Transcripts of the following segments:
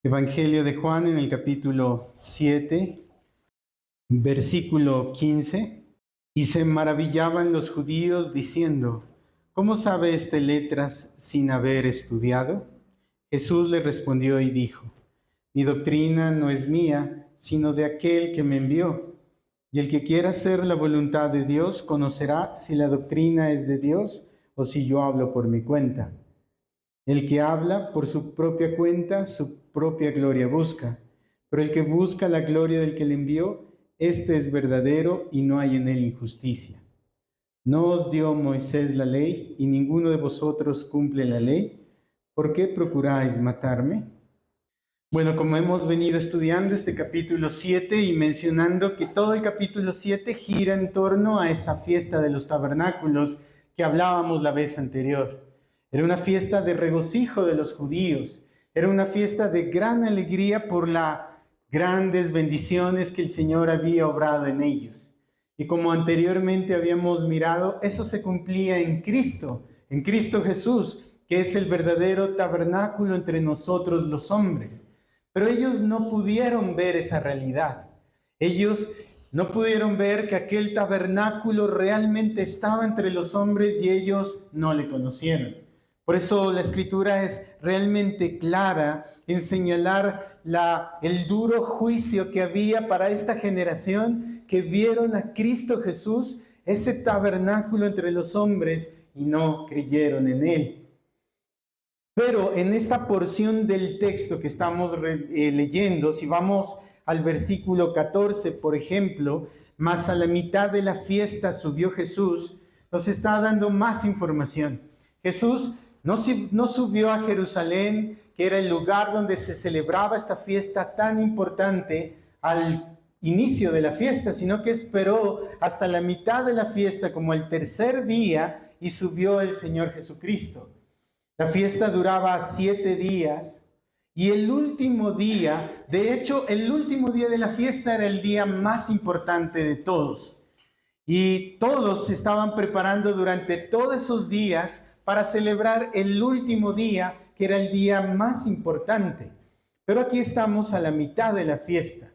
Evangelio de Juan en el capítulo 7, versículo 15. Y se maravillaban los judíos diciendo: ¿cómo sabe este letras sin haber estudiado? Jesús le respondió y dijo: mi doctrina no es mía, sino de aquel que me envió. Y el que quiera hacer la voluntad de Dios conocerá si la doctrina es de Dios o si yo hablo por mi cuenta. El que habla por su propia cuenta, su propia gloria busca, pero el que busca la gloria del que le envió, este es verdadero y no hay en él injusticia. ¿No os dio Moisés la ley y ninguno de vosotros cumple la ley? ¿Por qué procuráis matarme? Bueno, como hemos venido estudiando este capítulo 7 y mencionando que todo el capítulo 7 gira en torno a esa fiesta de los tabernáculos que hablábamos la vez anterior. Era una fiesta de regocijo de los judíos, era una fiesta de gran alegría por las grandes bendiciones que el Señor había obrado en ellos. Y como anteriormente habíamos mirado, eso se cumplía en Cristo Jesús, que es el verdadero tabernáculo entre nosotros los hombres. Pero ellos no pudieron ver esa realidad. Ellos no pudieron ver que aquel tabernáculo realmente estaba entre los hombres y ellos no le conocieron. Por eso la Escritura es realmente clara en señalar el duro juicio que había para esta generación que vieron a Cristo Jesús, ese tabernáculo entre los hombres, y no creyeron en él. Pero en esta porción del texto que estamos leyendo, si vamos al versículo 14, por ejemplo, más a la mitad de la fiesta subió Jesús, nos está dando más información. Jesús no subió a Jerusalén, que era el lugar donde se celebraba esta fiesta tan importante, al inicio de la fiesta, sino que esperó hasta la mitad de la fiesta, como el tercer día, y subió el Señor Jesucristo. La fiesta duraba 7 días y el último día, de hecho, el último día de la fiesta era el día más importante de todos. Y todos se estaban preparando durante todos esos días para celebrar el último día, que era el día más importante. Pero aquí estamos a la mitad de la fiesta.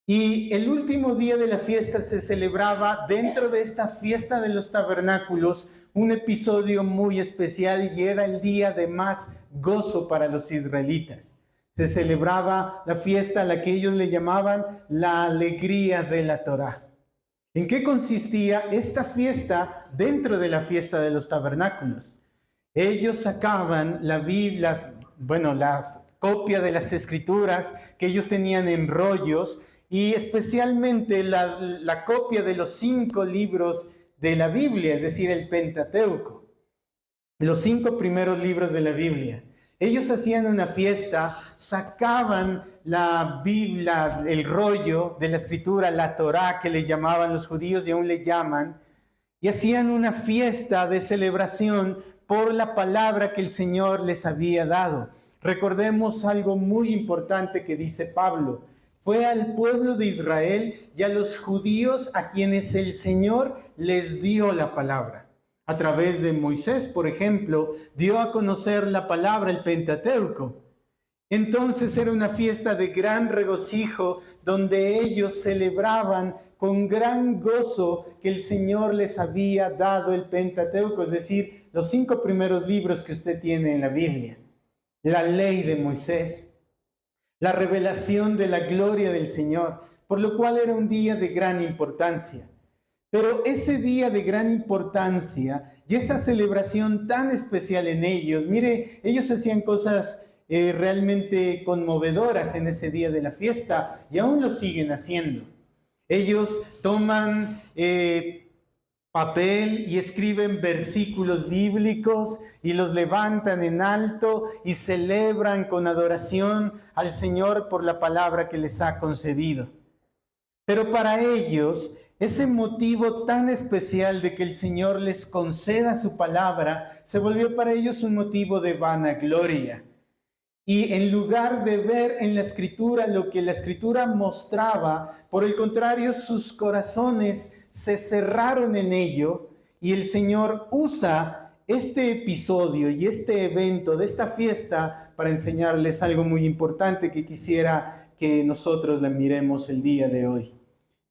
Y el último día de la fiesta se celebraba dentro de esta fiesta de los tabernáculos un episodio muy especial y era el día de más gozo para los israelitas. Se celebraba la fiesta a la que ellos le llamaban la alegría de la Torá. ¿En qué consistía esta fiesta dentro de la fiesta de los tabernáculos? Ellos sacaban la Biblia, las copias de las escrituras que ellos tenían en rollos, y especialmente la copia de los 5 libros de la Biblia, es decir, el Pentateuco, los 5 primeros libros de la Biblia. Ellos hacían una fiesta, sacaban la Biblia, el rollo de la escritura, la Torá, que le llamaban los judíos y aún le llaman, y hacían una fiesta de celebración por la palabra que el Señor les había dado. Recordemos algo muy importante que dice Pablo: fue al pueblo de Israel y a los judíos a quienes el Señor les dio la palabra. A través de Moisés, por ejemplo, dio a conocer la palabra, el Pentateuco. Entonces era una fiesta de gran regocijo donde ellos celebraban con gran gozo que el Señor les había dado el Pentateuco, es decir, los 5 primeros libros que usted tiene en la Biblia. La ley de Moisés, la revelación de la gloria del Señor, por lo cual era un día de gran importancia. Pero ese día de gran importancia y esa celebración tan especial en ellos, mire, ellos hacían cosas realmente conmovedoras en ese día de la fiesta y aún lo siguen haciendo. Ellos toman papel y escriben versículos bíblicos y los levantan en alto y celebran con adoración al Señor por la palabra que les ha concedido. Pero para ellos, ese motivo tan especial de que el Señor les conceda su palabra se volvió para ellos un motivo de vanagloria. Y en lugar de ver en la Escritura lo que la Escritura mostraba, por el contrario, sus corazones se cerraron en ello, y el Señor usa este episodio y este evento de esta fiesta para enseñarles algo muy importante que quisiera que nosotros la miremos el día de hoy.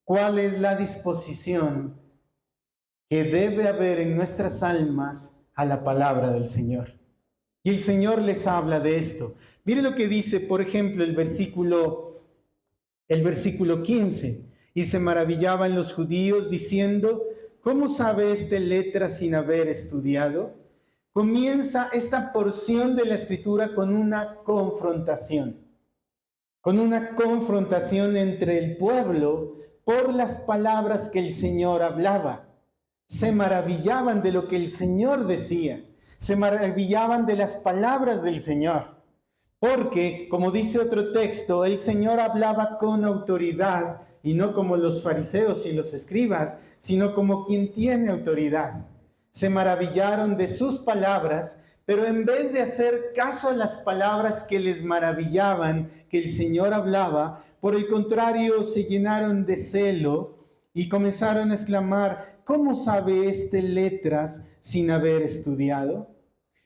¿Cuál es la disposición que debe haber en nuestras almas a la palabra del Señor? Y el Señor les habla de esto. Mire lo que dice, por ejemplo, el versículo 15. Y se maravillaban los judíos diciendo, ¿cómo sabe este letra sin haber estudiado? Comienza esta porción de la Escritura con una confrontación entre el pueblo por las palabras que el Señor hablaba. Se maravillaban de lo que el Señor decía, se maravillaban de las palabras del Señor. Porque, como dice otro texto, el Señor hablaba con autoridad y no como los fariseos y los escribas, sino como quien tiene autoridad. Se maravillaron de sus palabras, pero en vez de hacer caso a las palabras que les maravillaban, que el Señor hablaba, por el contrario, se llenaron de celo y comenzaron a exclamar, ¿cómo sabe este letras sin haber estudiado?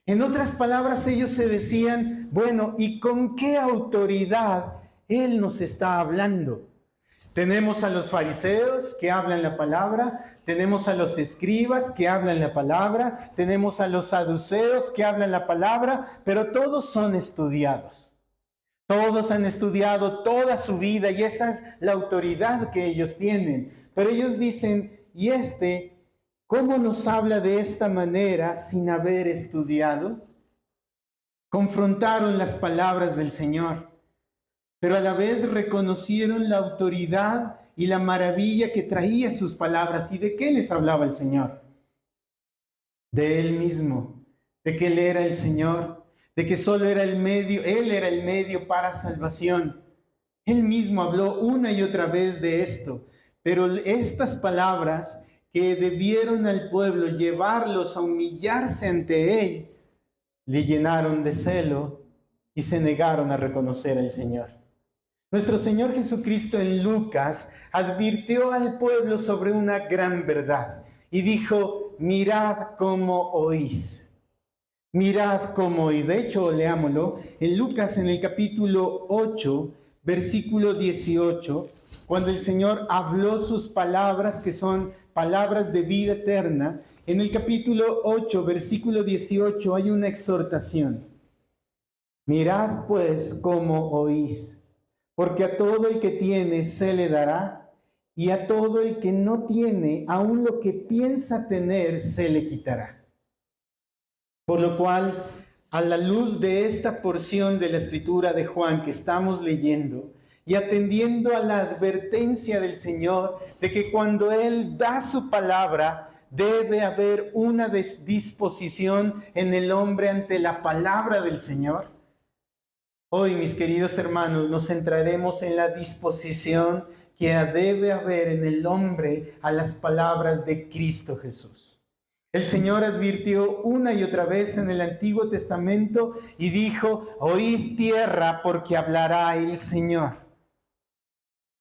En otras palabras, ellos se decían, bueno, ¿y con qué autoridad Él nos está hablando? Tenemos a los fariseos que hablan la palabra, tenemos a los escribas que hablan la palabra, tenemos a los saduceos que hablan la palabra, pero todos son estudiados. Todos han estudiado toda su vida y esa es la autoridad que ellos tienen. Pero ellos dicen, ¿y cómo nos habla de esta manera sin haber estudiado? Confrontaron las palabras del Señor, pero a la vez reconocieron la autoridad y la maravilla que traía sus palabras. ¿Y de qué les hablaba el Señor? De Él mismo, de que Él era el Señor, de que solo era el medio, Él era el medio para salvación. Él mismo habló una y otra vez de esto, pero estas palabras que debieron al pueblo llevarlos a humillarse ante Él, le llenaron de celo y se negaron a reconocer al Señor. Nuestro Señor Jesucristo en Lucas advirtió al pueblo sobre una gran verdad y dijo, mirad cómo oís. Mirad cómo oís. De hecho, leámoslo en Lucas en el capítulo 8, versículo 18, cuando el Señor habló sus palabras, que son palabras de vida eterna. En el capítulo 8, versículo 18, hay una exhortación. Mirad pues cómo oís, porque a todo el que tiene se le dará, y a todo el que no tiene, aun lo que piensa tener, se le quitará. Por lo cual, a la luz de esta porción de la Escritura de Juan que estamos leyendo, y atendiendo a la advertencia del Señor de que cuando Él da su palabra, debe haber una disposición en el hombre ante la palabra del Señor. Hoy, mis queridos hermanos, nos centraremos en la disposición que debe haber en el hombre a las palabras de Cristo Jesús. El Señor advirtió una y otra vez en el Antiguo Testamento y dijo, oíd tierra porque hablará el Señor.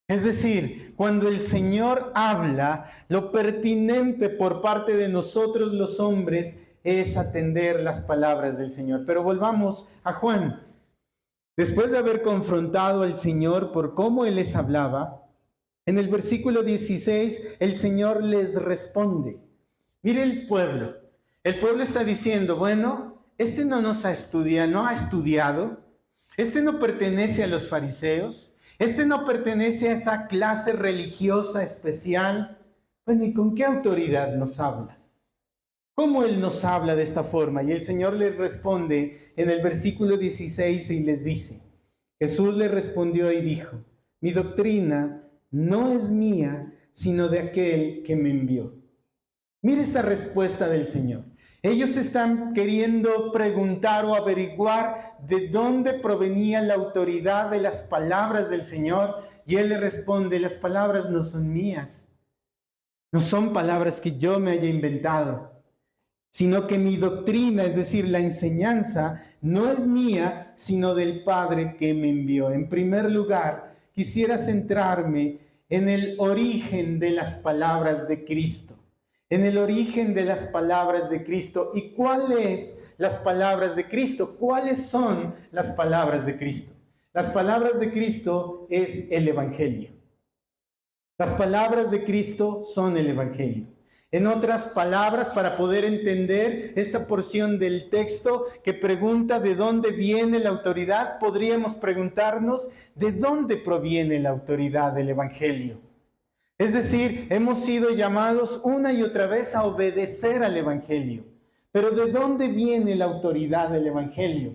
Es decir, cuando el Señor habla, lo pertinente por parte de nosotros los hombres es atender las palabras del Señor. Pero volvamos a Juan. Después de haber confrontado al Señor por cómo Él les hablaba, en el versículo 16 el Señor les responde. Mire el pueblo está diciendo, bueno, no nos ha estudiado, no ha estudiado, no pertenece a los fariseos, no pertenece a esa clase religiosa especial. Bueno, ¿y con qué autoridad nos habla? ¿Cómo Él nos habla de esta forma? Y el Señor les responde en el versículo 16 y les dice, Jesús le respondió y dijo, mi doctrina no es mía, sino de aquel que me envió. Mire esta respuesta del Señor. Ellos están queriendo preguntar o averiguar de dónde provenía la autoridad de las palabras del Señor. Y Él le responde, las palabras no son mías. No son palabras que yo me haya inventado, sino que mi doctrina, es decir, la enseñanza, no es mía, sino del Padre que me envió. En primer lugar, quisiera centrarme en el origen de las palabras de Cristo. en el origen de las palabras de Cristo. ¿Y cuáles las palabras de Cristo? ¿Cuáles son las palabras de Cristo? Las palabras de Cristo es el Evangelio. Las palabras de Cristo son el Evangelio. En otras palabras, para poder entender esta porción del texto que pregunta de dónde viene la autoridad, podríamos preguntarnos de dónde proviene la autoridad del Evangelio. Es decir, hemos sido llamados una y otra vez a obedecer al Evangelio. Pero ¿de dónde viene la autoridad del Evangelio?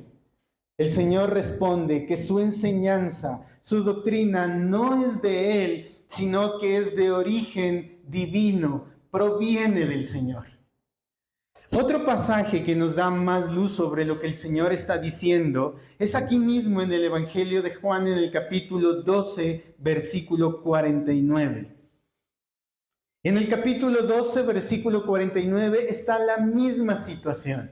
El Señor responde que su enseñanza, su doctrina no es de Él, sino que es de origen divino, proviene del Señor. Otro pasaje que nos da más luz sobre lo que el Señor está diciendo es aquí mismo en el Evangelio de Juan, en el capítulo 12, versículo 49. En el capítulo 12, versículo 49, está la misma situación.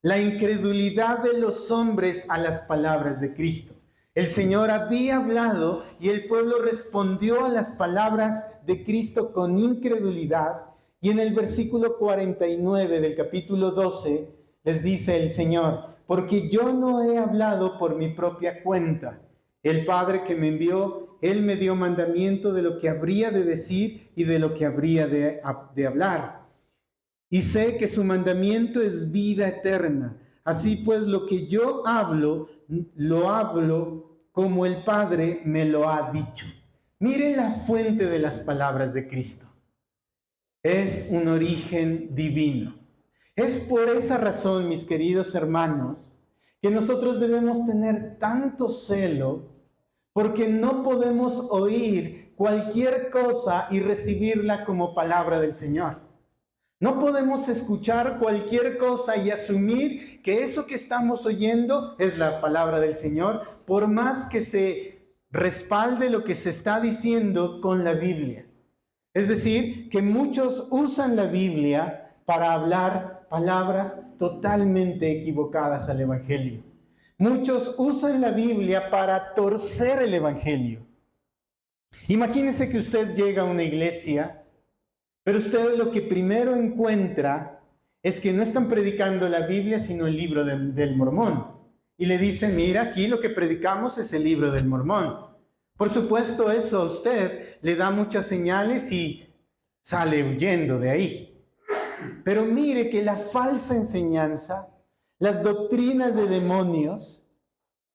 La incredulidad de los hombres a las palabras de Cristo. El Señor había hablado y el pueblo respondió a las palabras de Cristo con incredulidad. Y en el versículo 49 del capítulo 12 les dice el Señor, porque yo no he hablado por mi propia cuenta. El Padre que me envió, Él me dio mandamiento de lo que habría de decir y de lo que habría de hablar. Y sé que su mandamiento es vida eterna. Así pues, lo que yo hablo, lo hablo como el Padre me lo ha dicho. Mire la fuente de las palabras de Cristo. Es un origen divino. Es por esa razón, mis queridos hermanos, que nosotros debemos tener tanto celo, porque no podemos oír cualquier cosa y recibirla como palabra del Señor. No podemos escuchar cualquier cosa y asumir que eso que estamos oyendo es la palabra del Señor, por más que se respalde lo que se está diciendo con la Biblia. Es decir, que muchos usan la Biblia para hablar palabras totalmente equivocadas al Evangelio. Muchos usan la Biblia para torcer el Evangelio. Imagínese que usted llega a una iglesia, pero usted lo que primero encuentra es que no están predicando la Biblia, sino el libro del Mormón. Y le dicen, mira, aquí lo que predicamos es el libro del Mormón. Por supuesto, eso a usted le da muchas señales y sale huyendo de ahí. Pero mire que la falsa enseñanza, las doctrinas de demonios,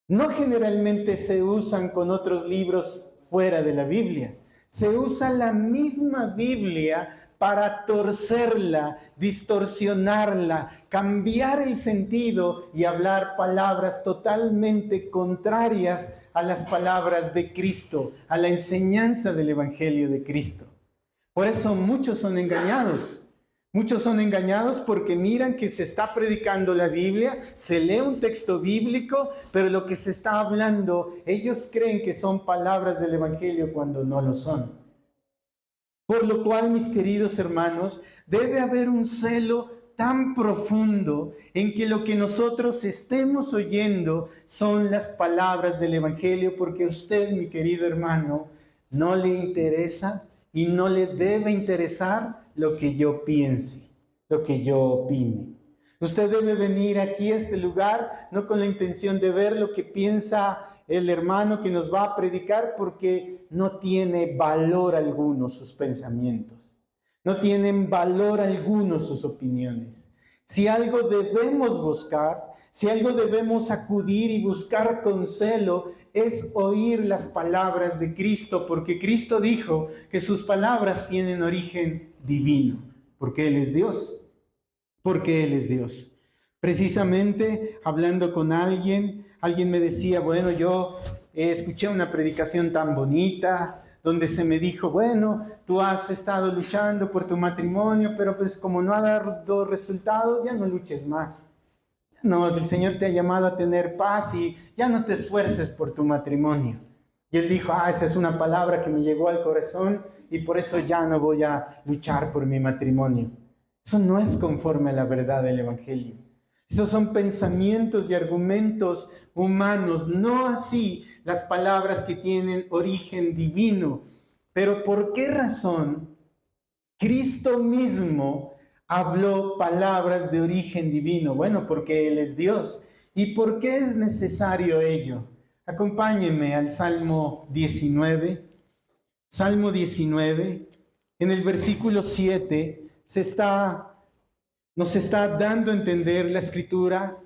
no generalmente se usan con otros libros fuera de la Biblia. Se usa la misma Biblia para torcerla, distorsionarla, cambiar el sentido y hablar palabras totalmente contrarias a las palabras de Cristo, a la enseñanza del Evangelio de Cristo. Por eso muchos son engañados. Muchos son engañados porque miran que se está predicando la Biblia, se lee un texto bíblico, pero lo que se está hablando, ellos creen que son palabras del Evangelio cuando no lo son. Por lo cual, mis queridos hermanos, debe haber un celo tan profundo en que lo que nosotros estemos oyendo son las palabras del Evangelio, porque a usted, mi querido hermano, no le interesa y no le debe interesar lo que yo piense, lo que yo opine. Usted debe venir aquí a este lugar no con la intención de ver lo que piensa el hermano que nos va a predicar, porque no tiene valor alguno sus pensamientos. No tienen valor alguno sus opiniones. Si algo debemos buscar, si algo debemos acudir y buscar con celo, es oír las palabras de Cristo, porque Cristo dijo que sus palabras tienen origen divino, porque Él es Dios, porque Él es Dios. Precisamente hablando con alguien me decía, bueno, yo escuché una predicación tan bonita, donde se me dijo, bueno, tú has estado luchando por tu matrimonio, pero pues como no ha dado resultados, ya no luches más. No, el Señor te ha llamado a tener paz y ya no te esfuerces por tu matrimonio. Y él dijo, esa es una palabra que me llegó al corazón y por eso ya no voy a luchar por mi matrimonio. Eso no es conforme a la verdad del Evangelio. Esos son pensamientos y argumentos humanos, no así las palabras que tienen origen divino. Pero ¿por qué razón Cristo mismo habló palabras de origen divino. Bueno, porque Él es Dios. ¿Y por qué es necesario ello? Acompáñenme al Salmo 19. Salmo 19, en el versículo 7, nos está dando a entender la Escritura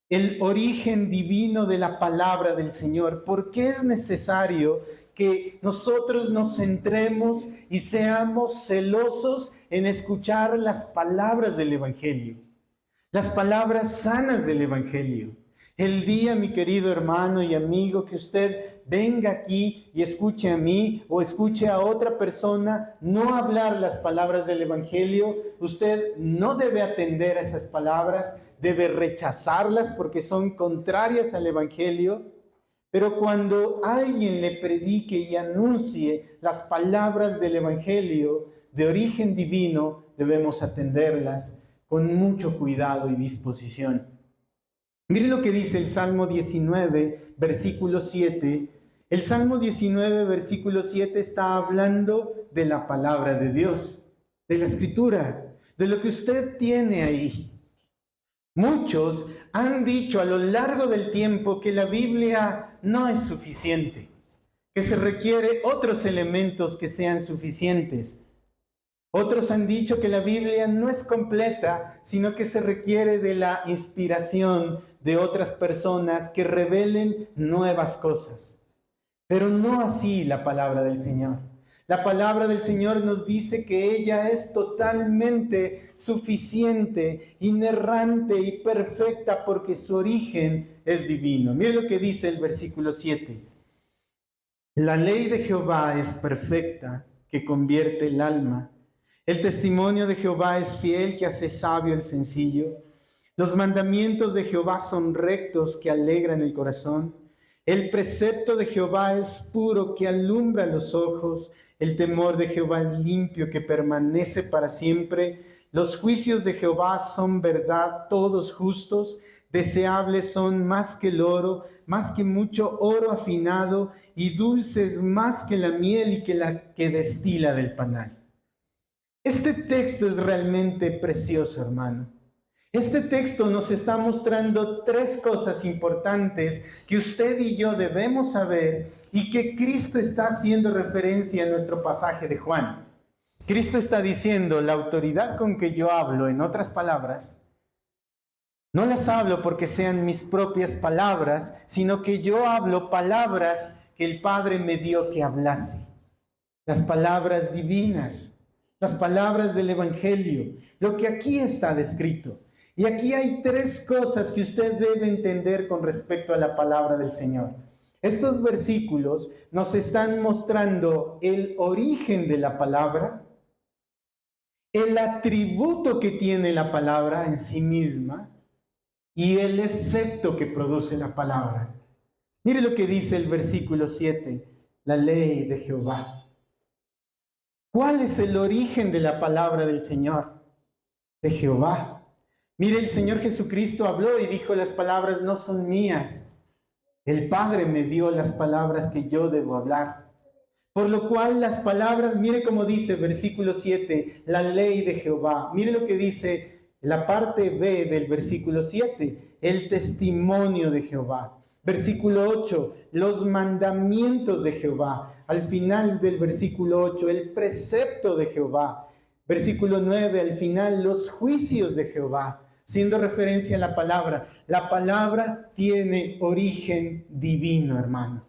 el origen divino de la palabra del Señor. ¿Por qué es necesario que nosotros nos centremos y seamos celosos en escuchar las palabras del Evangelio? Las palabras sanas del Evangelio. El día, mi querido hermano y amigo, que usted venga aquí y escuche a mí o escuche a otra persona no hablar las palabras del Evangelio, usted no debe atender a esas palabras, debe rechazarlas porque son contrarias al Evangelio. Pero cuando alguien le predique y anuncie las palabras del Evangelio de origen divino, debemos atenderlas con mucho cuidado y disposición. Miren lo que dice el Salmo 19, versículo 7. El Salmo 19, versículo 7 está hablando de la palabra de Dios, de la Escritura, de lo que usted tiene ahí. Muchos han dicho a lo largo del tiempo que la Biblia no es suficiente, que se requiere otros elementos que sean suficientes. Otros han dicho que la Biblia no es completa, sino que se requiere de la inspiración de otras personas que revelen nuevas cosas. Pero no así la palabra del Señor. La palabra del Señor nos dice que ella es totalmente suficiente, inerrante y perfecta porque su origen es divino. Mire lo que dice el versículo 7. La ley de Jehová es perfecta, que convierte el alma. El testimonio de Jehová es fiel, que hace sabio el sencillo. Los mandamientos de Jehová son rectos, que alegran el corazón. El precepto de Jehová es puro, que alumbra los ojos. El temor de Jehová es limpio, que permanece para siempre. Los juicios de Jehová son verdad, todos justos. Deseables son más que el oro, más que mucho oro afinado, y dulces más que la miel y que la que destila del panal. Este texto es realmente precioso, hermano. Este texto nos está mostrando tres cosas importantes que usted y yo debemos saber y que Cristo está haciendo referencia en nuestro pasaje de Juan. Cristo está diciendo, la autoridad con que yo hablo, en otras palabras, no las hablo porque sean mis propias palabras, sino que yo hablo palabras que el Padre me dio que hablase. Las palabras divinas. Las palabras del Evangelio, lo que aquí está descrito. Y aquí hay tres cosas que usted debe entender con respecto a la palabra del Señor. Estos versículos nos están mostrando el origen de la palabra, el atributo que tiene la palabra en sí misma y el efecto que produce la palabra. Mire lo que dice el versículo 7, la ley de Jehová. ¿Cuál es el origen de la palabra del Señor? De Jehová. Mire, el Señor Jesucristo habló y dijo, las palabras no son mías. El Padre me dio las palabras que yo debo hablar. Por lo cual las palabras, mire cómo dice versículo 7, la ley de Jehová. Mire lo que dice la parte B del versículo 7, el testimonio de Jehová. Versículo 8, los mandamientos de Jehová. Al final del versículo 8, el precepto de Jehová. Versículo 9, al final, los juicios de Jehová. Siendo referencia a la palabra. La palabra tiene origen divino, hermano.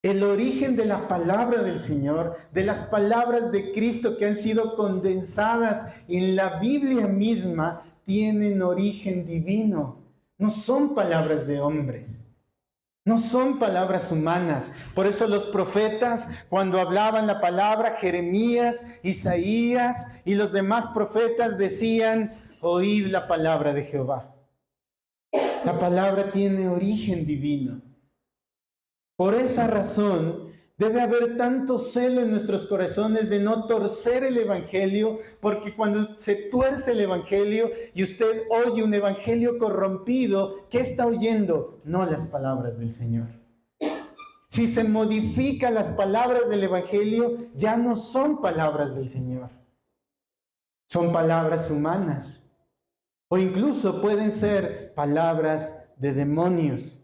El origen de la palabra del Señor, de las palabras de Cristo que han sido condensadas en la Biblia misma, tienen origen divino. No son palabras de hombres, no son palabras humanas. Por eso los profetas, cuando hablaban la palabra, Jeremías, Isaías y los demás profetas decían, oíd la palabra de Jehová. La palabra tiene origen divino. Por esa razón, debe haber tanto celo en nuestros corazones de no torcer el Evangelio, porque cuando se tuerce el Evangelio y usted oye un Evangelio corrompido, ¿qué está oyendo? No las palabras del Señor. Si se modifican las palabras del Evangelio, ya no son palabras del Señor. Son palabras humanas. O incluso pueden ser palabras de demonios.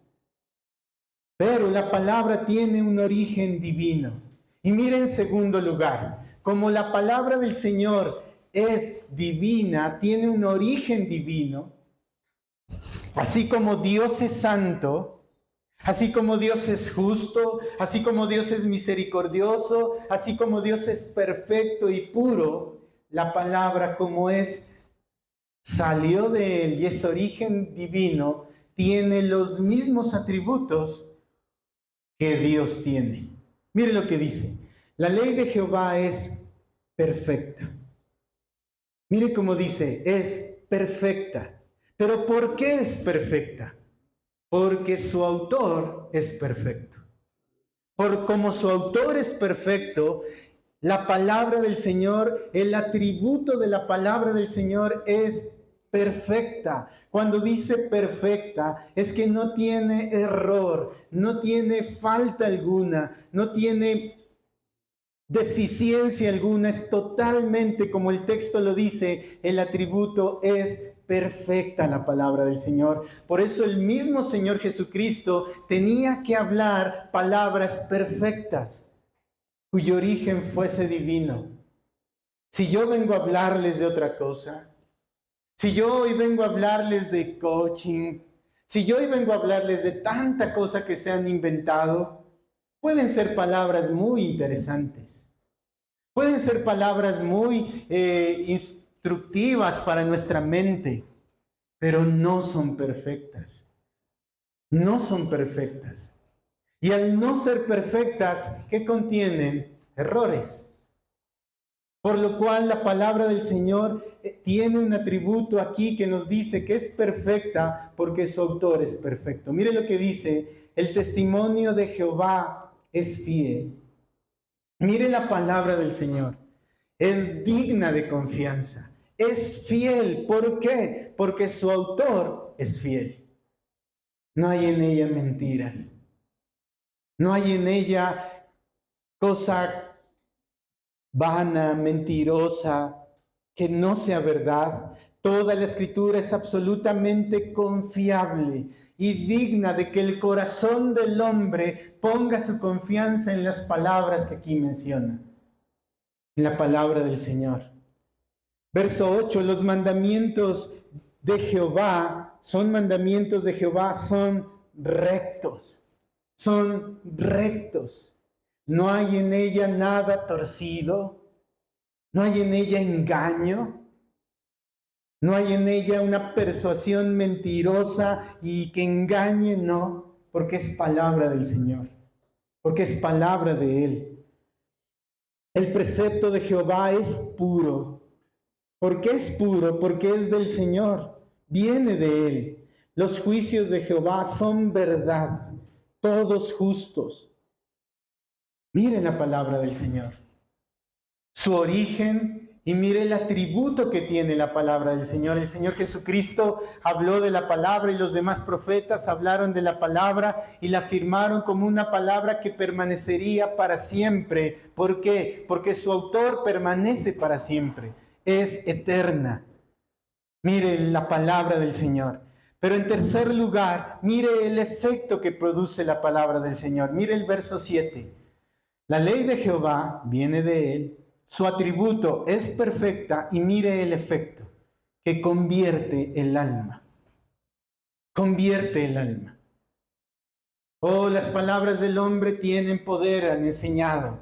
Pero la palabra tiene un origen divino. Y miren, en segundo lugar, como la palabra del Señor es divina, tiene un origen divino, así como Dios es santo, así como Dios es justo, así como Dios es misericordioso, así como Dios es perfecto y puro, la palabra como salió de Él y es origen divino, tiene los mismos atributos que Dios tiene. Mire lo que dice. La ley de Jehová es perfecta. Mire cómo dice, es perfecta. ¿Pero por qué es perfecta? Porque su autor es perfecto. Como su autor es perfecto, la palabra del Señor, el atributo de la palabra del Señor es perfecta. Cuando dice perfecta, es que no tiene error, no tiene falta alguna, no tiene deficiencia alguna, es totalmente como el texto lo dice, el atributo es perfecta la palabra del Señor. Por eso el mismo Señor Jesucristo tenía que hablar palabras perfectas, cuyo origen fuese divino. Si yo vengo a hablarles de otra cosa, si yo hoy vengo a hablarles de coaching, si yo hoy vengo a hablarles de tanta cosa que se han inventado, pueden ser palabras muy interesantes. Pueden ser palabras muy instructivas para nuestra mente, pero no son perfectas. No son perfectas. Y al no ser perfectas, ¿qué contienen? Errores. Por lo cual la palabra del Señor tiene un atributo aquí que nos dice que es perfecta porque su autor es perfecto. Mire lo que dice, el testimonio de Jehová es fiel. Mire la palabra del Señor. Es digna de confianza, es fiel. ¿Por qué? Porque su autor es fiel. No hay en ella mentiras, no hay en ella cosa vana, mentirosa, que no sea verdad. Toda la escritura es absolutamente confiable y digna de que el corazón del hombre ponga su confianza en las palabras que aquí menciona, en la palabra del Señor. Verso 8, los mandamientos de Jehová son mandamientos de Jehová, son rectos, son rectos. No hay en ella nada torcido, no hay en ella engaño, no hay en ella una persuasión mentirosa y que engañe, no, porque es palabra del Señor, porque es palabra de Él. El precepto de Jehová es puro. ¿Por qué es puro? Porque es del Señor, viene de Él. Los juicios de Jehová son verdad, todos justos. Mire la palabra del Señor, su origen, y mire el atributo que tiene la palabra del Señor. El Señor Jesucristo habló de la palabra y los demás profetas hablaron de la palabra y la afirmaron como una palabra que permanecería para siempre. ¿Por qué? Porque su autor permanece para siempre, es eterna. Mire la palabra del Señor. Pero en tercer lugar, mire el efecto que produce la palabra del Señor. Mire el verso 7. La ley de Jehová viene de Él, su atributo es perfecta y mire el efecto, que convierte el alma. Convierte el alma. Oh, las palabras del hombre tienen poder, han enseñado.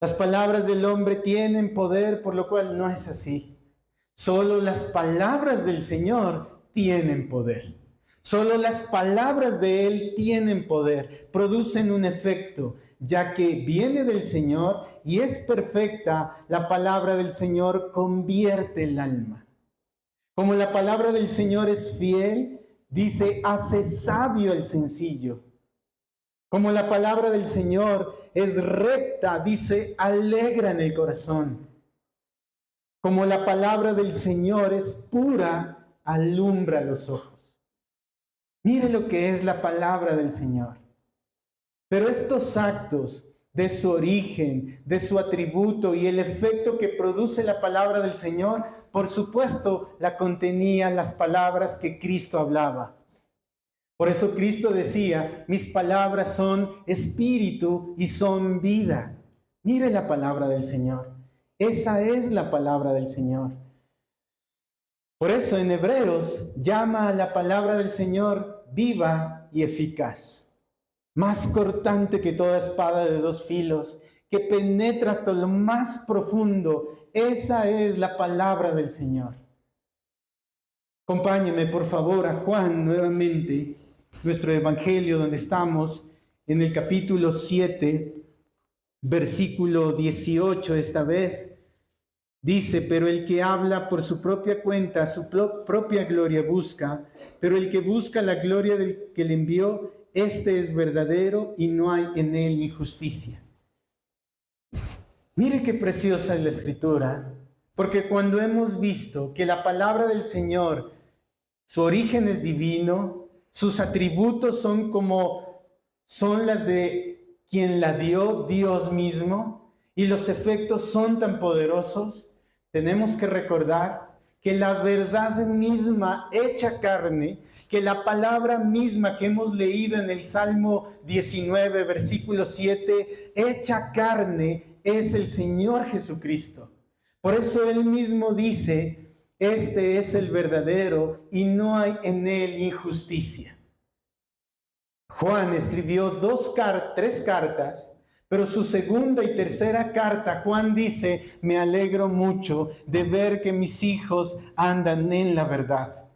Las palabras del hombre tienen poder, por lo cual no es así. Solo las palabras del Señor tienen poder. Solo las palabras de Él tienen poder, producen un efecto, ya que viene del Señor y es perfecta. La palabra del Señor convierte el alma. Como la palabra del Señor es fiel, dice, hace sabio el sencillo. Como la palabra del Señor es recta, dice, alegra en el corazón. Como la palabra del Señor es pura, alumbra los ojos. Mire lo que es la palabra del Señor. Pero estos actos de su origen, de su atributo y el efecto que produce la palabra del Señor, por supuesto, la contenían las palabras que Cristo hablaba. Por eso Cristo decía, mis palabras son espíritu y son vida. Mire la palabra del Señor. Esa es la palabra del Señor. Por eso en Hebreos llama a la palabra del Señor viva y eficaz, más cortante que toda espada de dos filos, que penetra hasta lo más profundo. Esa es la palabra del Señor. Acompáñeme por favor a Juan nuevamente, nuestro evangelio donde estamos, en el capítulo 7, versículo 18 esta vez. Dice, pero el que habla por su propia cuenta, su propia gloria busca, pero el que busca la gloria del que le envió, este es verdadero y no hay en él injusticia. Mire qué preciosa es la Escritura, porque cuando hemos visto que la palabra del Señor, su origen es divino, sus atributos son las de quien la dio, Dios mismo, y los efectos son tan poderosos, tenemos que recordar que la verdad misma hecha carne, que la palabra misma que hemos leído en el Salmo 19, versículo 7, hecha carne es el Señor Jesucristo. Por eso Él mismo dice, este es el verdadero y no hay en él injusticia. Juan escribió tres cartas, pero su segunda y tercera carta, Juan dice, me alegro mucho de ver que mis hijos andan en la verdad.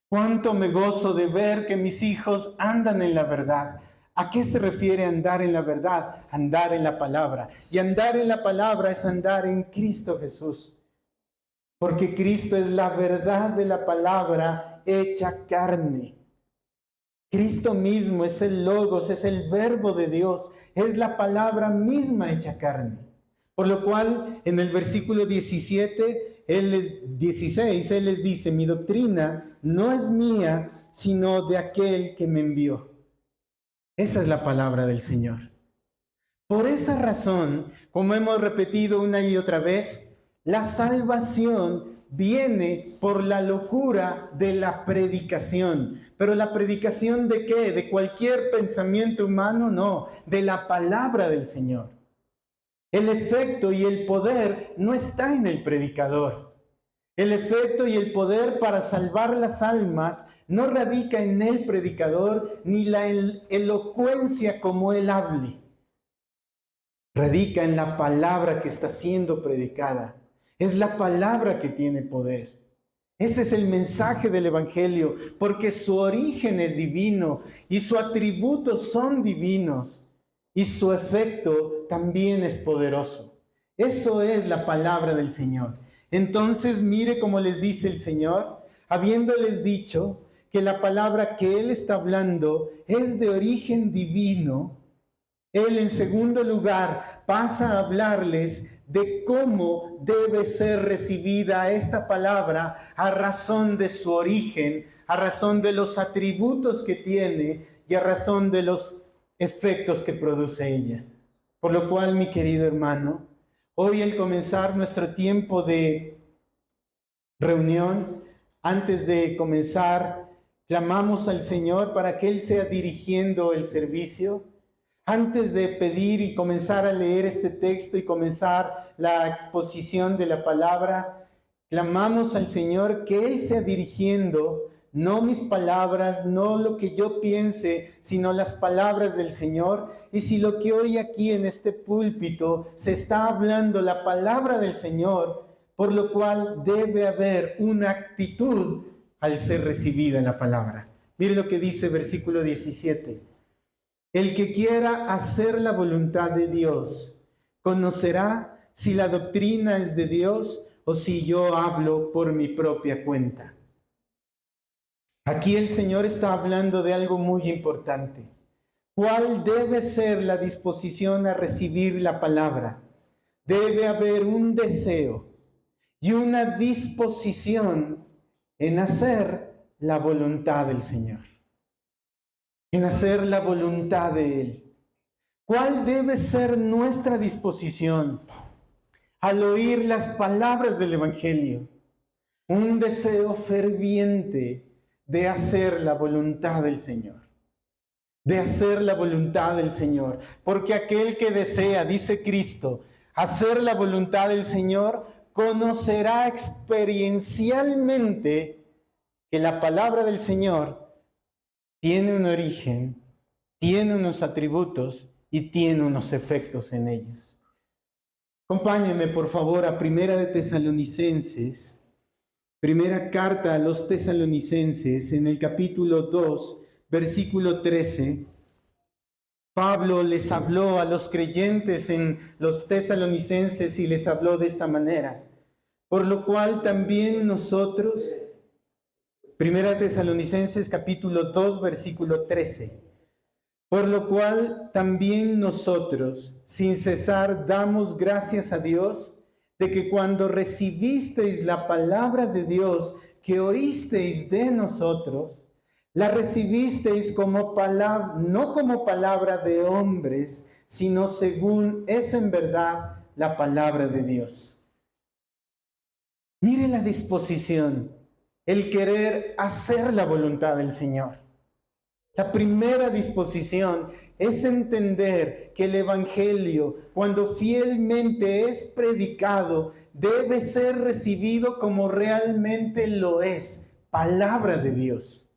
Cuánto me gozo de ver que mis hijos andan en la verdad. ¿A qué se refiere andar en la verdad? Andar en la palabra. Y andar en la palabra es andar en Cristo Jesús. Porque Cristo es la verdad de la palabra hecha carne. Cristo mismo es el Logos, es el Verbo de Dios, es la palabra misma hecha carne. Por lo cual, en el versículo 16, Él les dice, mi doctrina no es mía, sino de aquel que me envió. Esa es la palabra del Señor. Por esa razón, como hemos repetido una y otra vez, la salvación viene por la locura de la predicación. ¿Pero la predicación de qué? ¿De cualquier pensamiento humano? No, de la palabra del Señor. El efecto y el poder no está en el predicador. El efecto y el poder para salvar las almas no radica en el predicador ni la elocuencia como él hable. Radica en la palabra que está siendo predicada. Es la palabra que tiene poder. Ese es el mensaje del Evangelio, porque su origen es divino y sus atributos son divinos y su efecto también es poderoso. Eso es la palabra del Señor. Entonces, mire cómo les dice el Señor, habiéndoles dicho que la palabra que Él está hablando es de origen divino. Él, en segundo lugar, pasa a hablarles de cómo debe ser recibida esta palabra a razón de su origen, a razón de los atributos que tiene y a razón de los efectos que produce ella. Por lo cual, mi querido hermano, hoy al comenzar nuestro tiempo de reunión, antes de comenzar, clamamos al Señor para que Él sea dirigiendo el servicio. Antes de pedir y comenzar a leer este texto y comenzar la exposición de la palabra, clamamos al Señor que Él sea dirigiendo, no mis palabras, no lo que yo piense, sino las palabras del Señor. Y si lo que hoy aquí en este púlpito se está hablando la palabra del Señor, por lo cual debe haber una actitud al ser recibida la palabra. Mire lo que dice versículo 17. El que quiera hacer la voluntad de Dios, conocerá si la doctrina es de Dios o si yo hablo por mi propia cuenta. Aquí el Señor está hablando de algo muy importante. ¿Cuál debe ser la disposición a recibir la palabra? Debe haber un deseo y una disposición en hacer la voluntad del Señor. En hacer la voluntad de Él. ¿Cuál debe ser nuestra disposición al oír las palabras del Evangelio? Un deseo ferviente de hacer la voluntad del Señor. De hacer la voluntad del Señor. Porque aquel que desea, dice Cristo, hacer la voluntad del Señor, conocerá experiencialmente que la palabra del Señor tiene un origen, tiene unos atributos y tiene unos efectos en ellos. Acompáñenme, por favor, a Primera de Tesalonicenses, primera carta a los tesalonicenses, en el capítulo 2, versículo 13. Pablo les habló a los creyentes en los tesalonicenses y les habló de esta manera. Por lo cual también nosotros, Primera de Tesalonicenses capítulo 2, versículo 13. Por lo cual también nosotros, sin cesar, damos gracias a Dios de que cuando recibisteis la palabra de Dios que oísteis de nosotros, la recibisteis como palabra, no como palabra de hombres, sino según es en verdad la palabra de Dios. Mire la disposición, el querer hacer la voluntad del Señor. La primera disposición es entender que el Evangelio, cuando fielmente es predicado, debe ser recibido como realmente lo es, palabra de Dios.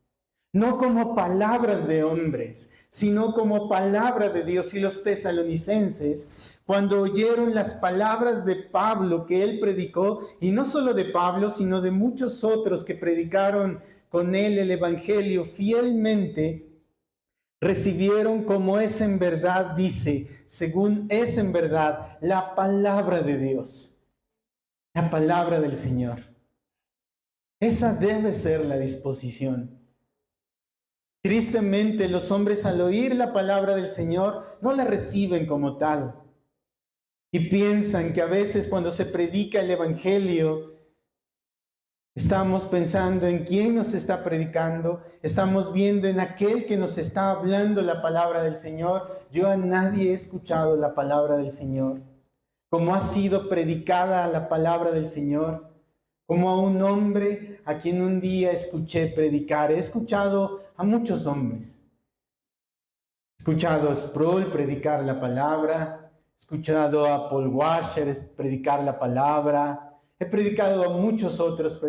No como palabras de hombres, sino como palabra de Dios. Y los tesalonicenses, cuando oyeron las palabras de Pablo que él predicó, y no solo de Pablo, sino de muchos otros que predicaron con él el Evangelio fielmente, recibieron como es en verdad, dice, según es en verdad, la palabra de Dios, la palabra del Señor. Esa debe ser la disposición. Tristemente, los hombres al oír la palabra del Señor no la reciben como tal. Y piensan que a veces cuando se predica el Evangelio, estamos pensando en quién nos está predicando, estamos viendo en aquel que nos está hablando la palabra del Señor. Yo a nadie he escuchado la palabra del Señor, como ha sido predicada la palabra del Señor, como a un hombre a quien un día escuché predicar. He escuchado a muchos hombres. He escuchado a Sproul predicar la palabra, he escuchado a Paul Washer predicar la palabra, he predicado a muchos otros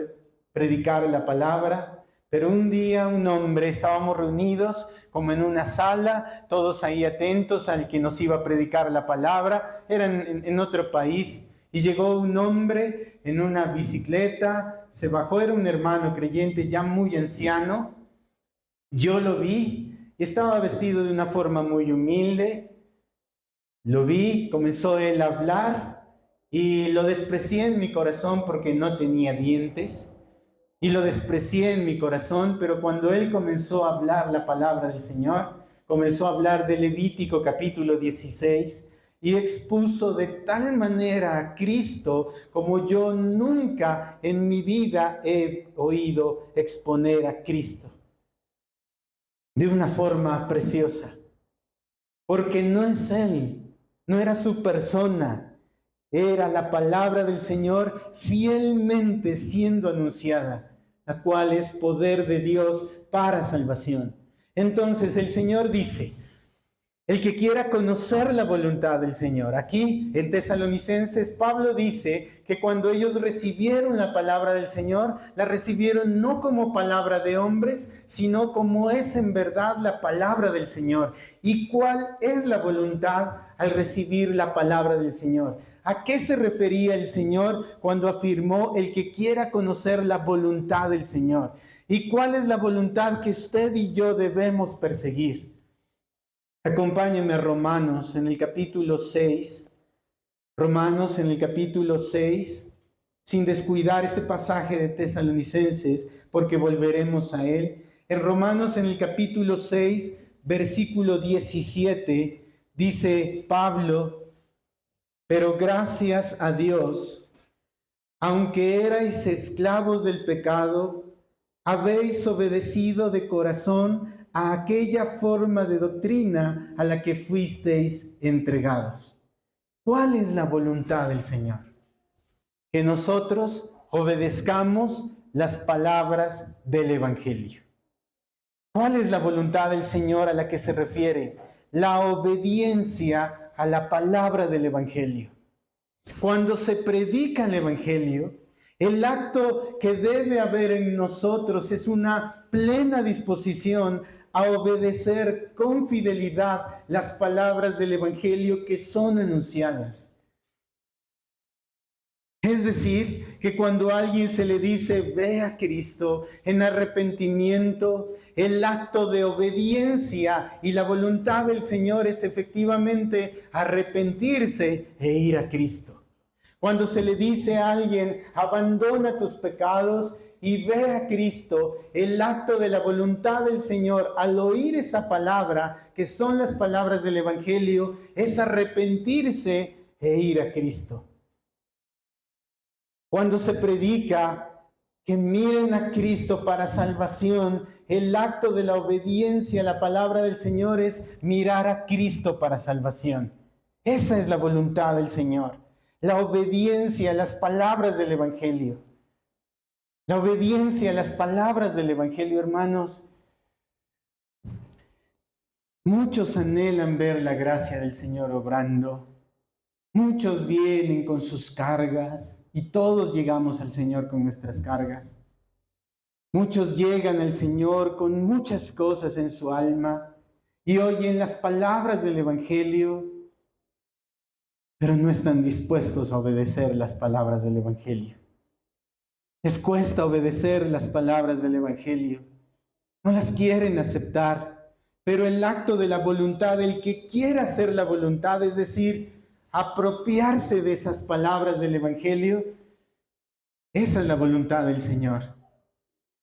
predicar la palabra, pero un día un hombre, estábamos reunidos como en una sala, todos ahí atentos al que nos iba a predicar la palabra, eran en otro país, y llegó un hombre en una bicicleta, se bajó, era un hermano creyente ya muy anciano, yo lo vi, estaba vestido de una forma muy humilde, lo vi, comenzó él a hablar y lo desprecié en mi corazón porque no tenía dientes. Y lo desprecié en mi corazón, pero cuando él comenzó a hablar la palabra del Señor, comenzó a hablar de Levítico capítulo 16 y expuso de tal manera a Cristo como yo nunca en mi vida he oído exponer a Cristo. De una forma preciosa. Porque no es Él, no era su persona, era la palabra del Señor fielmente siendo anunciada, la cual es poder de Dios para salvación. Entonces el Señor dice, el que quiera conocer la voluntad del Señor. Aquí en Tesalonicenses, Pablo dice que cuando ellos recibieron la palabra del Señor, la recibieron no como palabra de hombres, sino como es en verdad la palabra del Señor. ¿Y cuál es la voluntad al recibir la palabra del Señor? ¿A qué se refería el Señor cuando afirmó el que quiera conocer la voluntad del Señor? ¿Y cuál es la voluntad que usted y yo debemos perseguir? Acompáñenme a Romanos en el capítulo 6. Romanos en el capítulo 6, sin descuidar este pasaje de Tesalonicenses, porque volveremos a él. En Romanos en el capítulo 6, versículo 17, dice Pablo, pero gracias a Dios, aunque erais esclavos del pecado, habéis obedecido de corazón a aquella forma de doctrina a la que fuisteis entregados. ¿Cuál es la voluntad del Señor? Que nosotros obedezcamos las palabras del Evangelio. ¿Cuál es la voluntad del Señor a la que se refiere? La obediencia a la palabra del Evangelio. Cuando se predica el Evangelio, el acto que debe haber en nosotros es una plena disposición a obedecer con fidelidad las palabras del Evangelio que son anunciadas. Es decir, que cuando a alguien se le dice, ve a Cristo en arrepentimiento, el acto de obediencia y la voluntad del Señor es efectivamente arrepentirse e ir a Cristo. Cuando se le dice a alguien, abandona tus pecados y ve a Cristo, el acto de la voluntad del Señor al oír esa palabra, que son las palabras del Evangelio, es arrepentirse e ir a Cristo. Cuando se predica que miren a Cristo para salvación, el acto de la obediencia a la palabra del Señor es mirar a Cristo para salvación. Esa es la voluntad del Señor, la obediencia a las palabras del Evangelio. La obediencia a las palabras del Evangelio, hermanos. Muchos anhelan ver la gracia del Señor obrando. Muchos vienen con sus cargas y todos llegamos al Señor con nuestras cargas. Muchos llegan al Señor con muchas cosas en su alma y oyen las palabras del Evangelio, pero no están dispuestos a obedecer las palabras del Evangelio. Les cuesta obedecer las palabras del Evangelio. No las quieren aceptar, pero el acto de la voluntad, el que quiera hacer la voluntad, es decir, apropiarse de esas palabras del Evangelio, esa es la voluntad del Señor.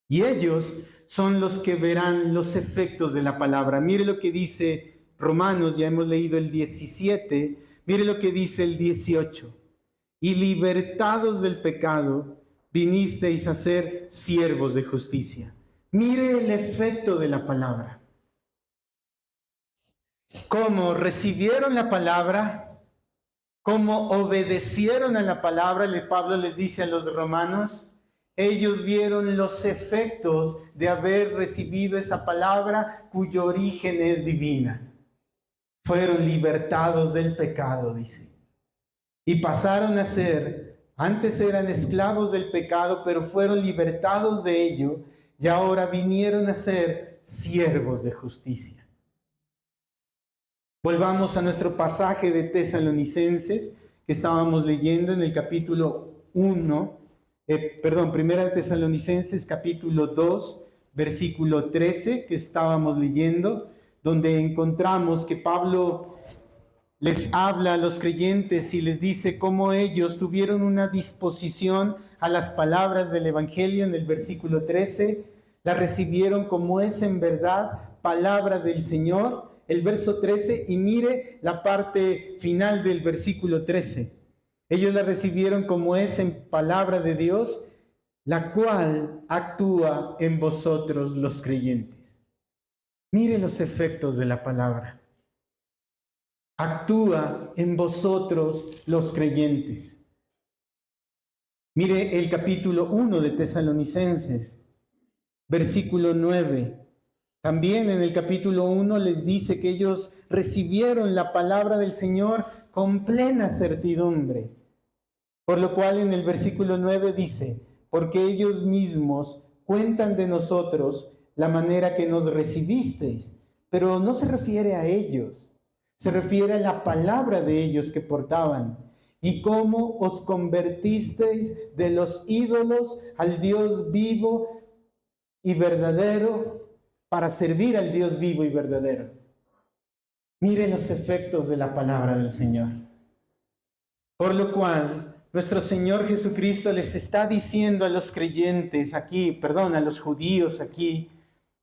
Y ellos son los que verán los efectos de la palabra. Mire lo que dice Romanos, ya hemos leído el 17, mire lo que dice el 18. Y libertados del pecado, vinisteis a ser siervos de justicia. Mire el efecto de la palabra. ¿Cómo recibieron la palabra? Como obedecieron a la palabra, Pablo les dice a los romanos, ellos vieron los efectos de haber recibido esa palabra cuyo origen es divina. Fueron libertados del pecado, dice. Y pasaron a ser, antes eran esclavos del pecado, pero fueron libertados de ello y ahora vinieron a ser siervos de justicia. Volvamos a nuestro pasaje de Tesalonicenses que estábamos leyendo en el capítulo 1, Primera de Tesalonicenses capítulo 2, versículo 13 que estábamos leyendo, donde encontramos que Pablo les habla a los creyentes y les dice cómo ellos tuvieron una disposición a las palabras del Evangelio en el versículo 13, la recibieron como es en verdad palabra del Señor. El verso 13, y mire la parte final del versículo 13. Ellos la recibieron como es en palabra de Dios, la cual actúa en vosotros los creyentes. Mire los efectos de la palabra. Actúa en vosotros los creyentes. Mire el capítulo 1 de Tesalonicenses, versículo 9. También en el capítulo 1 les dice que ellos recibieron la palabra del Señor con plena certidumbre. Por lo cual en el versículo 9 dice, porque ellos mismos cuentan de nosotros la manera que nos recibisteis. Pero no se refiere a ellos, se refiere a la palabra de ellos que portaban. Y cómo os convertisteis de los ídolos al Dios vivo y verdadero, para servir al Dios vivo y verdadero. Mire los efectos de la palabra del Señor. Por lo cual, nuestro Señor Jesucristo les está diciendo a los creyentes aquí, a los judíos aquí,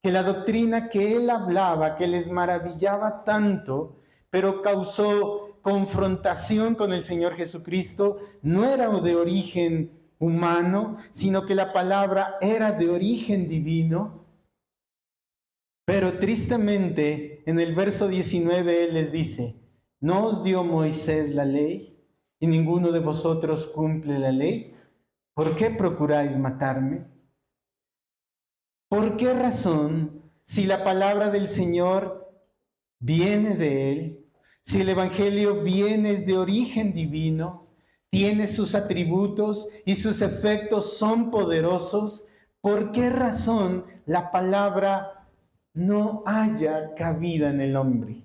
que la doctrina que Él hablaba, que les maravillaba tanto, pero causó confrontación con el Señor Jesucristo, no era de origen humano, sino que la palabra era de origen divino. Pero tristemente, en el verso 19 Él les dice, ¿no os dio Moisés la ley y ninguno de vosotros cumple la ley? ¿Por qué procuráis matarme? ¿Por qué razón, si la palabra del Señor viene de Él, si el Evangelio viene de origen divino, tiene sus atributos y sus efectos son poderosos, ¿por qué razón la palabra no haya cabida en el hombre?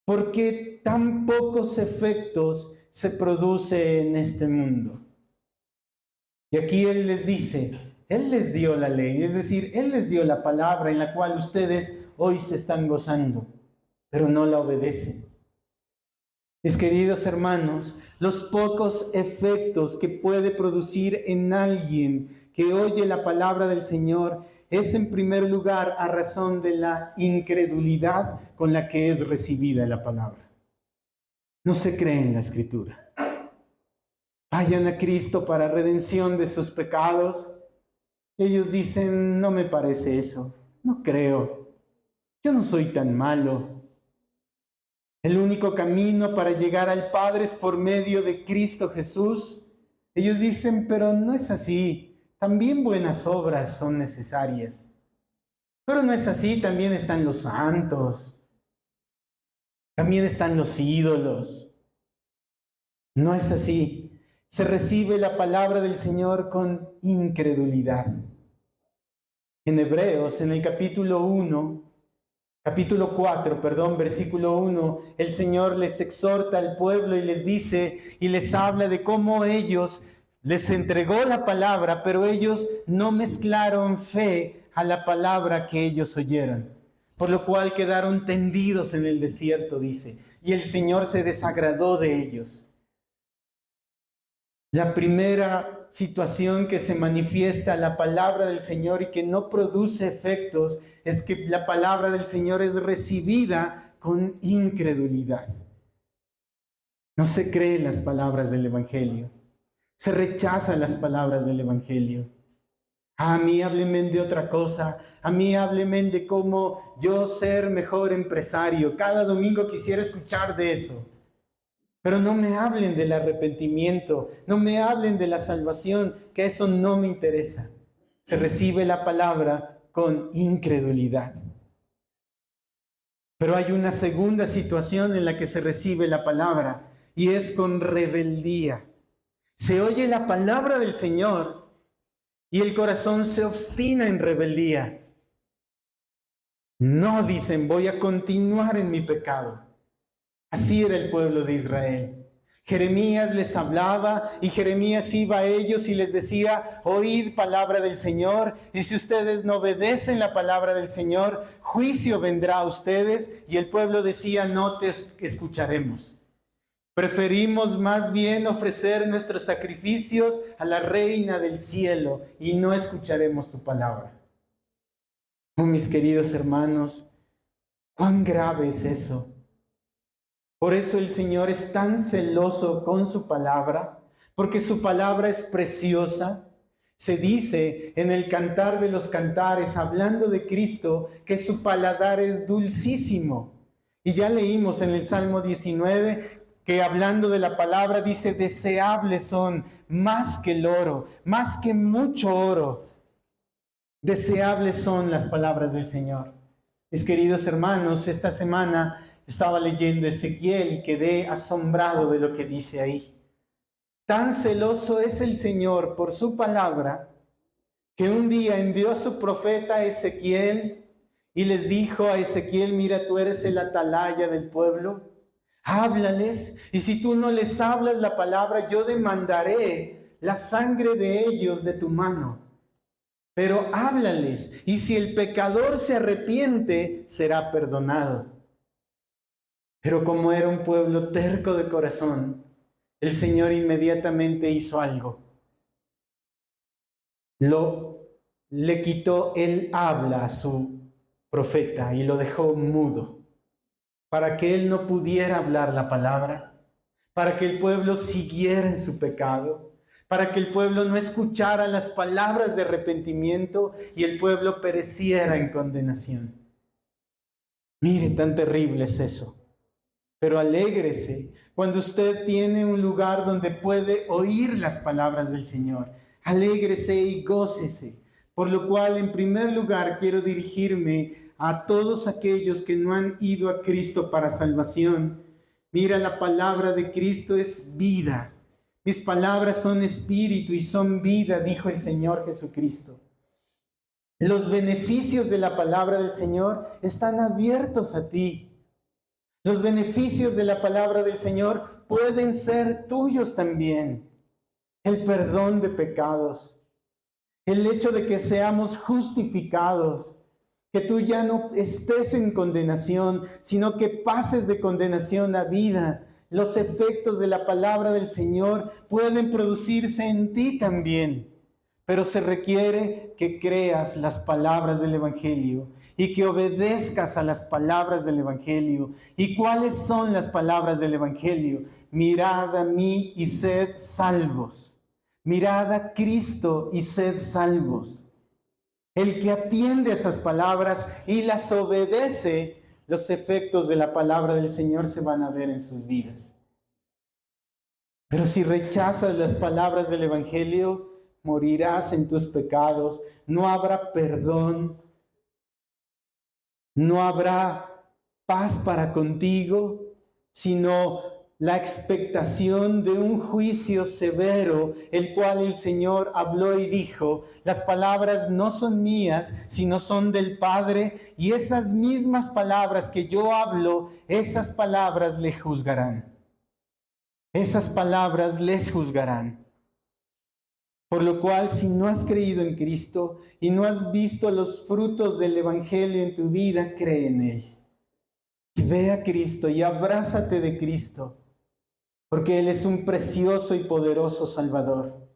¿Por qué tan pocos efectos se produce en este mundo? Y aquí Él les dice, Él les dio la ley, es decir, Él les dio la palabra en la cual ustedes hoy se están gozando, pero no la obedecen. Mis queridos hermanos, los pocos efectos que puede producir en alguien que oye la palabra del Señor es en primer lugar a razón de la incredulidad con la que es recibida la palabra. No se cree en la Escritura. Vayan a Cristo para redención de sus pecados. Ellos dicen, no me parece eso, no creo, yo no soy tan malo. El único camino para llegar al Padre es por medio de Cristo Jesús. Ellos dicen, pero no es así. También buenas obras son necesarias. Pero no es así, también están los santos. También están los ídolos. No es así. Se recibe la palabra del Señor con incredulidad. En Hebreos, en el capítulo 4, versículo 1, el Señor les exhorta al pueblo y les dice y les habla de cómo ellos les entregó la palabra, pero ellos no mezclaron fe a la palabra que ellos oyeron, por lo cual quedaron tendidos en el desierto, dice, y el Señor se desagradó de ellos. La primera situación que se manifiesta la palabra del Señor y que no produce efectos es que la palabra del Señor es recibida con incredulidad. No se creen las palabras del Evangelio. Se rechazan las palabras del Evangelio. A mí háblenme de otra cosa. A mí háblenme de cómo yo ser mejor empresario. Cada domingo quisiera escuchar de eso. Pero no me hablen del arrepentimiento, no me hablen de la salvación, que eso no me interesa. Se recibe la palabra con incredulidad. Pero hay una segunda situación en la que se recibe la palabra y es con rebeldía. Se oye la palabra del Señor y el corazón se obstina en rebeldía. No, dicen, voy a continuar en mi pecado. Así era el pueblo de Israel. Jeremías les hablaba y Jeremías iba a ellos y les decía, oíd palabra del Señor, y si ustedes no obedecen la palabra del Señor, juicio vendrá a ustedes. Y el pueblo decía, no te escucharemos. Preferimos más bien ofrecer nuestros sacrificios a la reina del cielo y no escucharemos tu palabra. Oh, mis queridos hermanos, cuán grave es eso. Por eso el Señor es tan celoso con su palabra, porque su palabra es preciosa. Se dice en el Cantar de los Cantares, hablando de Cristo, que su paladar es dulcísimo. Y ya leímos en el Salmo 19 que hablando de la palabra dice, deseables son más que el oro, más que mucho oro. Deseables son las palabras del Señor. Mis queridos hermanos, esta semana estaba leyendo Ezequiel y quedé asombrado de lo que dice ahí. Tan celoso es el Señor por su palabra que un día envió a su profeta Ezequiel y les dijo a Ezequiel, mira, tú eres el atalaya del pueblo, háblales, y si tú no les hablas la palabra, yo demandaré la sangre de ellos de tu mano. Pero háblales, y si el pecador se arrepiente, será perdonado. Pero como era un pueblo terco de corazón, el Señor inmediatamente hizo algo. Le quitó el habla a su profeta y lo dejó mudo, para que él no pudiera hablar la palabra, para que el pueblo siguiera en su pecado, para que el pueblo no escuchara las palabras de arrepentimiento y el pueblo pereciera en condenación. Mire, tan terrible es eso. Pero alégrese cuando usted tiene un lugar donde puede oír las palabras del Señor. Alégrese y gócese. Por lo cual, en primer lugar, quiero dirigirme a todos aquellos que no han ido a Cristo para salvación. Mira, la palabra de Cristo es vida. Mis palabras son espíritu y son vida, dijo el Señor Jesucristo. Los beneficios de la palabra del Señor están abiertos a ti. Los beneficios de la palabra del Señor pueden ser tuyos también. El perdón de pecados, el hecho de que seamos justificados, que tú ya no estés en condenación, sino que pases de condenación a vida. Los efectos de la palabra del Señor pueden producirse en ti también. Pero se requiere que creas las palabras del Evangelio y que obedezcas a las palabras del Evangelio. ¿Y cuáles son las palabras del Evangelio? Mirad a mí y sed salvos. Mirad a Cristo y sed salvos. El que atiende esas palabras y las obedece, los efectos de la palabra del Señor se van a ver en sus vidas. Pero si rechazas las palabras del Evangelio, morirás en tus pecados, no habrá perdón, no habrá paz para contigo, sino la expectación de un juicio severo, el cual el Señor habló y dijo, las palabras no son mías, sino son del Padre, y esas mismas palabras que yo hablo, esas palabras le juzgarán. Esas palabras les juzgarán. Por lo cual, si no has creído en Cristo y no has visto los frutos del Evangelio en tu vida, cree en Él. Y ve a Cristo y abrázate de Cristo, porque Él es un precioso y poderoso Salvador.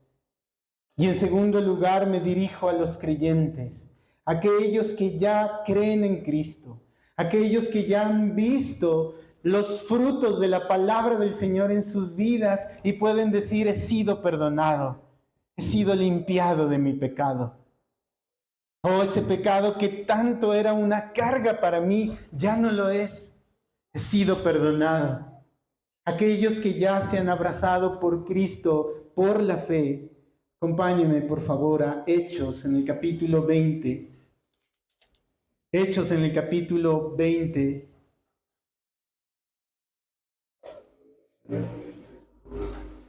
Y en segundo lugar me dirijo a los creyentes, aquellos que ya creen en Cristo, aquellos que ya han visto los frutos de la palabra del Señor en sus vidas y pueden decir, he sido perdonado. He sido limpiado de mi pecado. Oh, ese pecado que tanto era una carga para mí, ya no lo es. He sido perdonado. Aquellos que ya se han abrazado por Cristo, por la fe, acompáñenme por favor a Hechos en el capítulo 20. Hechos en el capítulo 20.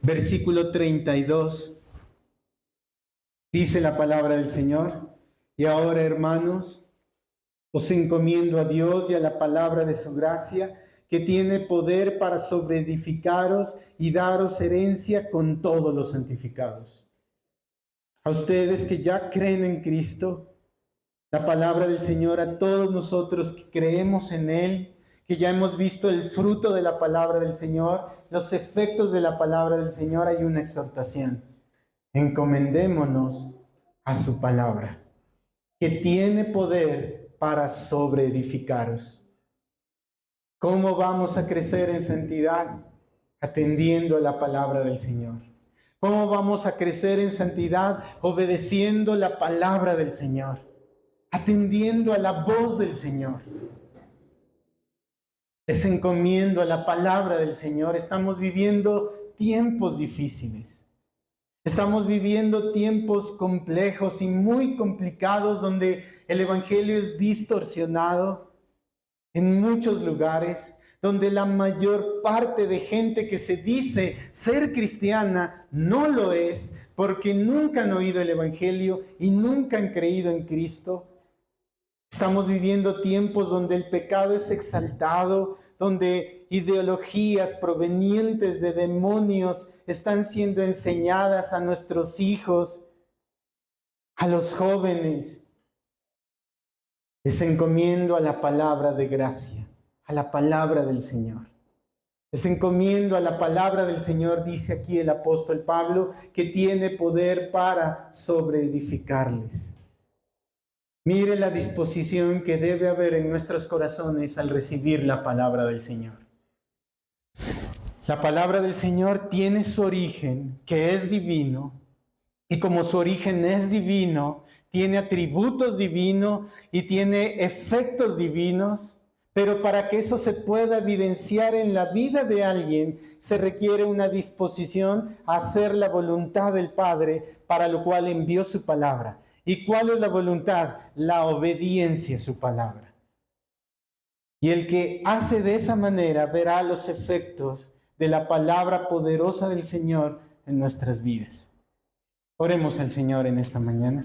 Versículo 32. Dice la palabra del Señor, y ahora, hermanos, os encomiendo a Dios y a la palabra de su gracia, que tiene poder para sobreedificaros y daros herencia con todos los santificados. A ustedes que ya creen en Cristo, la palabra del Señor, a todos nosotros que creemos en Él, que ya hemos visto el fruto de la palabra del Señor, los efectos de la palabra del Señor, hay una exhortación. Encomendémonos a su palabra, que tiene poder para sobreedificaros. ¿Cómo vamos a crecer en santidad? Atendiendo a la palabra del Señor. ¿Cómo vamos a crecer en santidad? Obedeciendo la palabra del Señor, atendiendo a la voz del Señor. Les encomiendo a la palabra del Señor. Estamos viviendo tiempos difíciles. Estamos viviendo tiempos complejos y muy complicados donde el Evangelio es distorsionado en muchos lugares, donde la mayor parte de gente que se dice ser cristiana no lo es porque nunca han oído el Evangelio y nunca han creído en Cristo. Estamos viviendo tiempos donde el pecado es exaltado, donde ideologías provenientes de demonios están siendo enseñadas a nuestros hijos, a los jóvenes. Les encomiendo a la palabra de gracia, a la palabra del Señor. Les encomiendo a la palabra del Señor, dice aquí el apóstol Pablo, que tiene poder para sobreedificarles. Mire la disposición que debe haber en nuestros corazones al recibir la palabra del Señor. La palabra del Señor tiene su origen, que es divino, y como su origen es divino, tiene atributos divinos y tiene efectos divinos, Pero para que eso se pueda evidenciar en la vida de alguien, se requiere una disposición a hacer la voluntad del Padre, para lo cual envió su palabra. ¿Y cuál es la voluntad? La obediencia a su palabra. Y el que hace de esa manera verá los efectos de la palabra poderosa del Señor en nuestras vidas. Oremos al Señor en esta mañana.